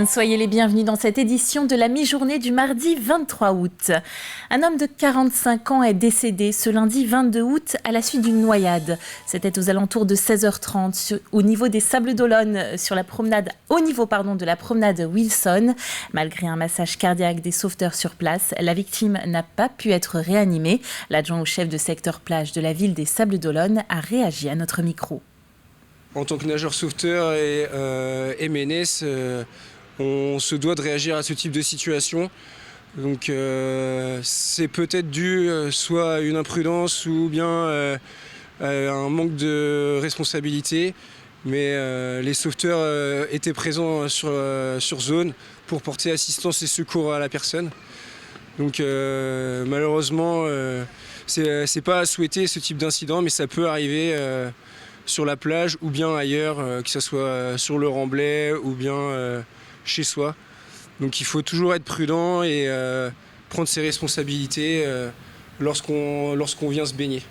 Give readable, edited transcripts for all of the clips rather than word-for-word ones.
Soyez les bienvenus dans cette édition de la mi-journée du mardi 23 août. Un homme de 45 ans est décédé ce lundi 22 août à la suite d'une noyade. C'était aux alentours de 16h30 au niveau des Sables d'Olonne, de la promenade Wilson. Malgré un massage cardiaque des sauveteurs sur place, la victime n'a pas pu être réanimée. L'adjoint au chef de secteur plage de la ville des Sables d'Olonne a réagi à notre micro. En tant que nageur sauveteur et MNS, on se doit de réagir à ce type de situation. Donc c'est peut-être dû soit à une imprudence ou bien à un manque de responsabilité. Mais les sauveteurs étaient présents sur zone pour porter assistance et secours à la personne. Donc malheureusement, c'est pas à souhaiter ce type d'incident, mais ça peut arriver sur la plage ou bien ailleurs, que ce soit sur le remblai ou bien chez soi. Donc il faut toujours être prudent et prendre ses responsabilités lorsqu'on vient se baigner.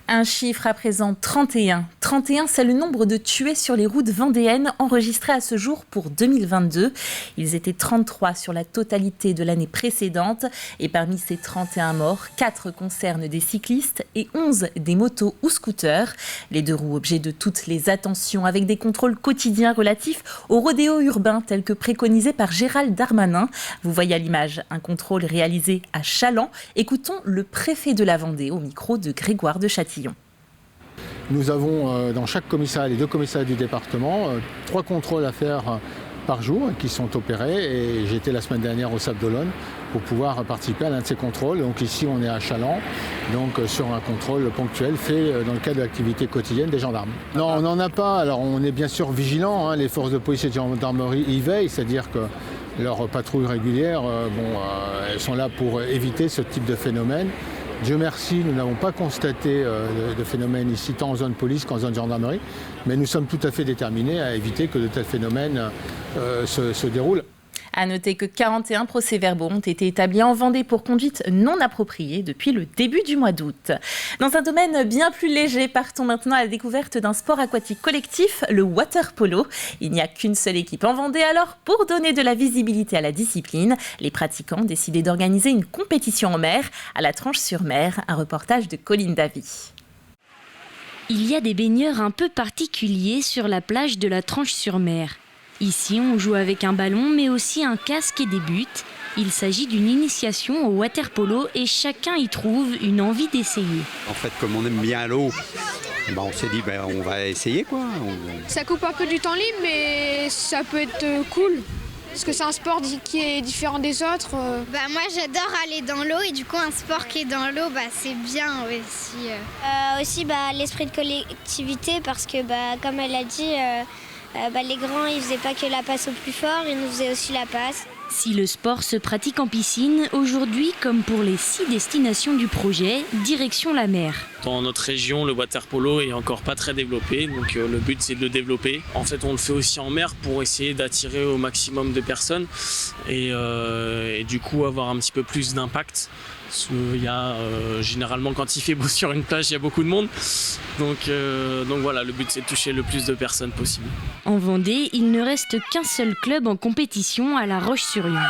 Un chiffre à présent, 31. 31, c'est le nombre de tués sur les routes vendéennes enregistrés à ce jour pour 2022. Ils étaient 33 sur la totalité de l'année précédente. Et parmi ces 31 morts, 4 concernent des cyclistes et 11 des motos ou scooters. Les deux roues objets de toutes les attentions avec des contrôles quotidiens relatifs au rodéo urbain tel que préconisé par Gérald Darmanin. Vous voyez à l'image un contrôle réalisé à Chaland. Écoutons le préfet de la Vendée au micro de Grégoire de Châtillon. Nous avons dans chaque commissariat, les deux commissariats du département, 3 contrôles à faire par jour qui sont opérés. Et j'étais la semaine dernière au Sables d'Olonne pour pouvoir participer à l'un de ces contrôles. Donc ici, on est à Chaland, donc sur un contrôle ponctuel fait dans le cadre de l'activité quotidienne des gendarmes. Non, on n'en a pas. Alors on est bien sûr vigilants. Les forces de police et de gendarmerie y veillent, c'est-à-dire que leurs patrouilles régulières, elles sont là pour éviter ce type de phénomène. Dieu merci, nous n'avons pas constaté de phénomène ici, tant en zone police qu'en zone gendarmerie, mais nous sommes tout à fait déterminés à éviter que de tels phénomènes se déroulent. À noter que 41 procès-verbaux ont été établis en Vendée pour conduite non appropriée depuis le début du mois d'août. Dans un domaine bien plus léger, partons maintenant à la découverte d'un sport aquatique collectif, le water polo. Il n'y a qu'une seule équipe en Vendée, alors pour donner de la visibilité à la discipline, les pratiquants ont décidé d'organiser une compétition en mer à la Tranche-sur-Mer, un reportage de Colline Davy. Il y a des baigneurs un peu particuliers sur la plage de la Tranche-sur-Mer. Ici, on joue avec un ballon, mais aussi un casque et des buts. Il s'agit d'une initiation au water polo et chacun y trouve une envie d'essayer. En fait, comme on aime bien l'eau, on s'est dit on va essayer quoi. Ça coupe un peu du temps libre, mais ça peut être cool. Parce que c'est un sport qui est différent des autres. Moi j'adore aller dans l'eau et du coup un sport qui est dans l'eau c'est bien aussi. Aussi l'esprit de collectivité parce que comme elle a dit, les grands ils faisaient pas que la passe au plus fort, ils nous faisaient aussi la passe. Si le sport se pratique en piscine, aujourd'hui, comme pour les 6 destinations du projet, direction la mer. Dans notre région, le water polo est encore pas très développé, donc le but c'est de le développer. En fait, on le fait aussi en mer pour essayer d'attirer au maximum de personnes et du coup avoir un petit peu plus d'impact. Il y a généralement quand il fait beau sur une plage, il y a beaucoup de monde. Donc voilà, le but c'est de toucher le plus de personnes possible. En Vendée, il ne reste qu'un seul club en compétition à La Roche-sur-Yon.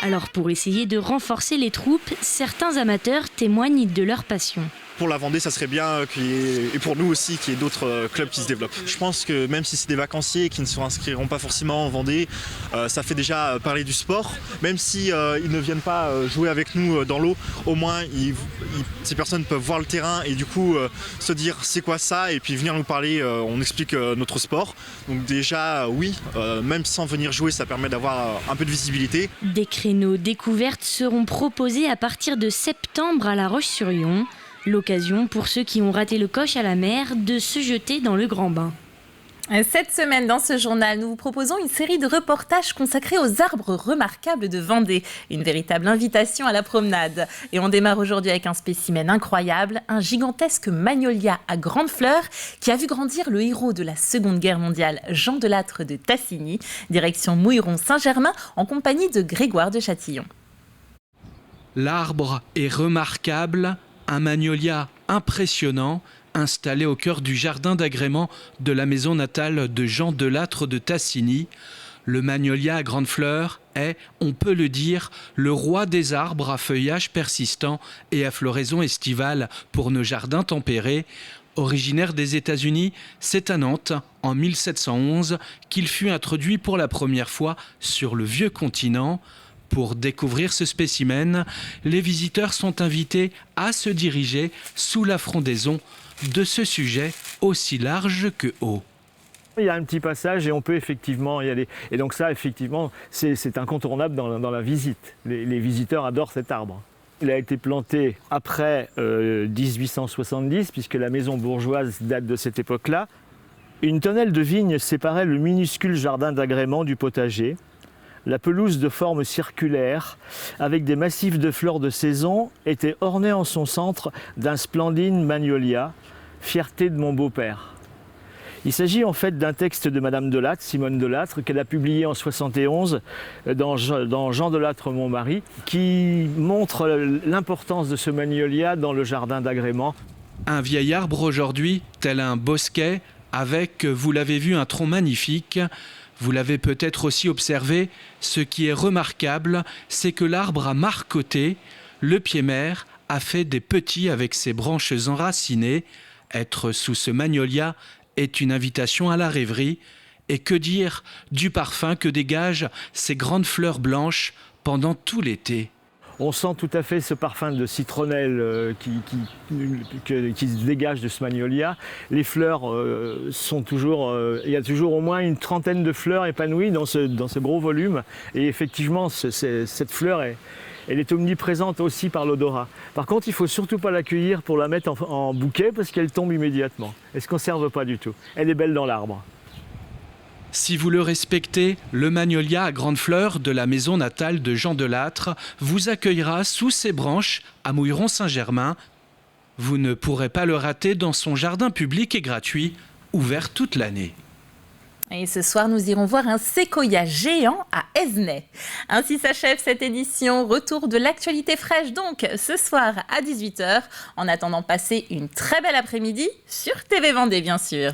Alors pour essayer de renforcer les troupes, certains amateurs témoignent de leur passion. Pour la Vendée, ça serait bien et pour nous aussi qu'il y ait d'autres clubs qui se développent. Je pense que même si c'est des vacanciers qui ne se inscriront pas forcément en Vendée, ça fait déjà parler du sport. Même si ils ne viennent pas jouer avec nous dans l'eau, au moins ces personnes peuvent voir le terrain et du coup se dire c'est quoi ça et puis venir nous parler, on explique notre sport. Donc déjà oui, même sans venir jouer, ça permet d'avoir un peu de visibilité. Des créneaux découvertes seront proposés à partir de septembre à La Roche-sur-Yon. L'occasion pour ceux qui ont raté le coche à la mer de se jeter dans le grand bain. Cette semaine, dans ce journal, nous vous proposons une série de reportages consacrés aux arbres remarquables de Vendée. Une véritable invitation à la promenade. Et on démarre aujourd'hui avec un spécimen incroyable, un gigantesque magnolia à grandes fleurs qui a vu grandir le héros de la Seconde Guerre mondiale, Jean Delattre de Tassigny, direction Mouilleron-Saint-Germain, en compagnie de Grégoire de Châtillon. L'arbre est remarquable, un magnolia impressionnant, Installé au cœur du jardin d'agrément de la maison natale de Jean Delattre de Tassigny, le magnolia à grandes fleurs est, on peut le dire, le roi des arbres à feuillage persistant et à floraison estivale pour nos jardins tempérés. Originaire des États-Unis, c'est à Nantes, en 1711, qu'il fut introduit pour la première fois sur le vieux continent. Pour découvrir ce spécimen, les visiteurs sont invités à se diriger sous la frondaison de ce sujet aussi large que haut. Il y a un petit passage et on peut effectivement y aller. Et donc ça, effectivement, c'est incontournable dans la visite. Les visiteurs adorent cet arbre. Il a été planté après 1870, puisque la maison bourgeoise date de cette époque-là. Une tonnelle de vignes séparait le minuscule jardin d'agrément du potager. La pelouse de forme circulaire, avec des massifs de fleurs de saison, était ornée en son centre d'un splendide magnolia, fierté de mon beau-père. Il s'agit en fait d'un texte de Madame Delattre, Simone Delattre, qu'elle a publié en 71 dans Jean Delattre, mon mari, qui montre l'importance de ce magnolia dans le jardin d'agrément. Un vieil arbre aujourd'hui, tel un bosquet, avec, vous l'avez vu, un tronc magnifique. Vous l'avez peut-être aussi observé, ce qui est remarquable, c'est que l'arbre a marcoté, le pied-mère a fait des petits avec ses branches enracinées. Être sous ce magnolia est une invitation à la rêverie. Et que dire du parfum que dégagent ces grandes fleurs blanches pendant tout l'été. On sent tout à fait ce parfum de citronnelle qui se dégage de ce magnolia. Les fleurs sont toujours... il y a toujours au moins une trentaine de fleurs épanouies dans ce gros volume. Et effectivement, cette fleur, elle est omniprésente aussi par l'odorat. Par contre, il ne faut surtout pas l'accueillir pour la mettre en bouquet parce qu'elle tombe immédiatement. Elle ne se conserve pas du tout. Elle est belle dans l'arbre. Si vous le respectez, le magnolia à grandes fleurs de la maison natale de Jean Delattre vous accueillera sous ses branches à Mouilleron-Saint-Germain. Vous ne pourrez pas le rater dans son jardin public et gratuit, ouvert toute l'année. Et ce soir, nous irons voir un séquoia géant à Esnay. Ainsi s'achève cette édition. Retour de l'actualité fraîche donc ce soir à 18h. En attendant, passez une très belle après-midi sur TV Vendée, bien sûr.